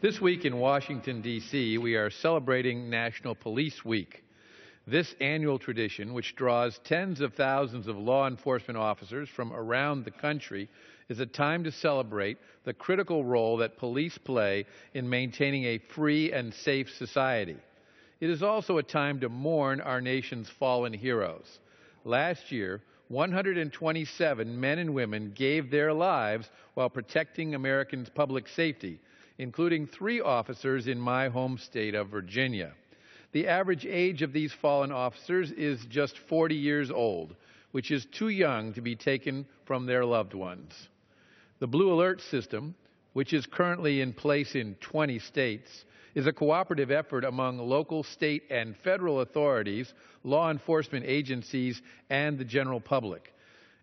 This week in Washington, D.C., we are celebrating National Police Week. This annual tradition, which draws tens of thousands of law enforcement officers from around the country, is a time to celebrate the critical role that police play in maintaining a free and safe society. It is also a time to mourn our nation's fallen heroes. Last year, 127 men and women gave their lives while protecting Americans' public safety, including 3 officers in my home state of Virginia. The average age of these fallen officers is just 40 years old, which is too young to be taken from their loved ones. The Blue Alert system, which is currently in place in 20 states, is a cooperative effort among local, state, and federal authorities, law enforcement agencies, and the general public.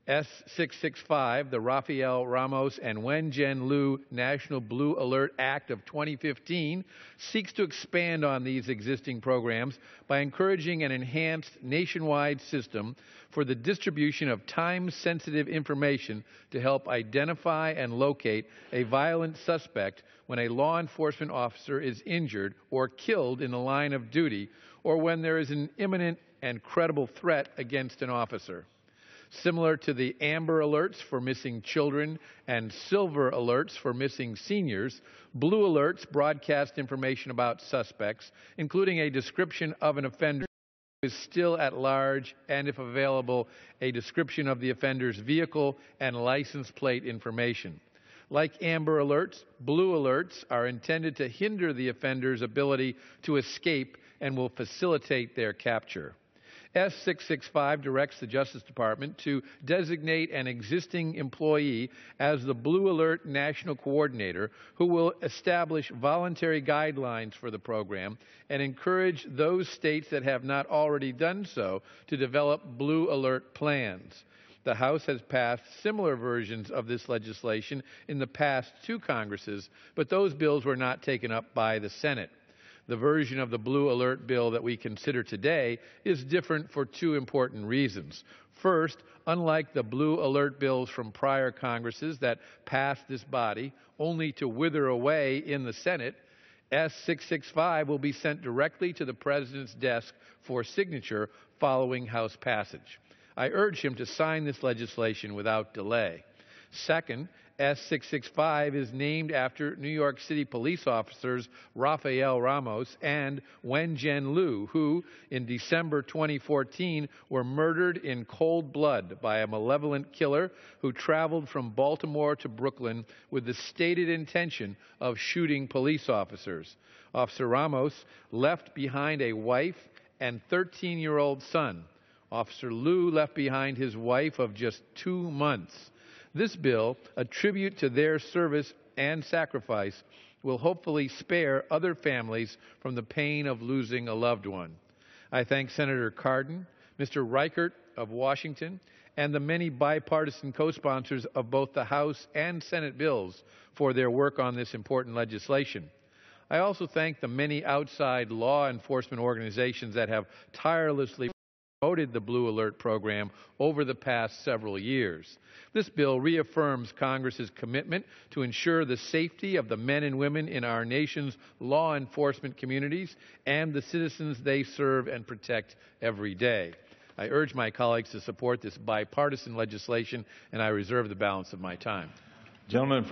S665, the Rafael Ramos and Wen Jianliu National Blue Alert Act of 2015, seeks to expand on these existing programs by encouraging an enhanced nationwide system for the distribution of time-sensitive information to help identify and locate a violent suspect when a law enforcement officer is injured or killed in the line of duty, or when there is an imminent and credible threat against an officer. Similar to the Amber Alerts for missing children and Silver Alerts for missing seniors, Blue Alerts broadcast information about suspects, including a description of an offender who is still at large and, if available, a description of the offender's vehicle and license plate information. Like Amber Alerts, Blue Alerts are intended to hinder the offender's ability to escape and will facilitate their capture. S665 directs the Justice Department to designate an existing employee as the Blue Alert National Coordinator who will establish voluntary guidelines for the program and encourage those states that have not already done so to develop Blue Alert plans. The House has passed similar versions of this legislation in the past 2 Congresses, but those bills were not taken up by the Senate. The version of the Blue Alert bill that we consider today is different for 2 important reasons. First, unlike the Blue Alert bills from prior Congresses that passed this body only to wither away in the Senate, S665 will be sent directly to the President's desk for signature following House passage. I urge him to sign this legislation without delay. Second, S665 is named after New York City police officers Rafael Ramos and Wen Jianliu, who, in December 2014, were murdered in cold blood by a malevolent killer who traveled from Baltimore to Brooklyn with the stated intention of shooting police officers. Officer Ramos left behind a wife and 13-year-old son. Officer Liu left behind his wife of just 2 months. This bill, a tribute to their service and sacrifice, will hopefully spare other families from the pain of losing a loved one. I thank Senator Cardin, Mr. Reichert of Washington, and the many bipartisan co-sponsors of both the House and Senate bills for their work on this important legislation. I also thank the many outside law enforcement organizations that have tirelessly promoted the Blue Alert program over the past several years. This bill reaffirms Congress's commitment to ensure the safety of the men and women in our nation's law enforcement communities and the citizens they serve and protect every day. I urge my colleagues to support this bipartisan legislation, and I reserve the balance of my time. Gentleman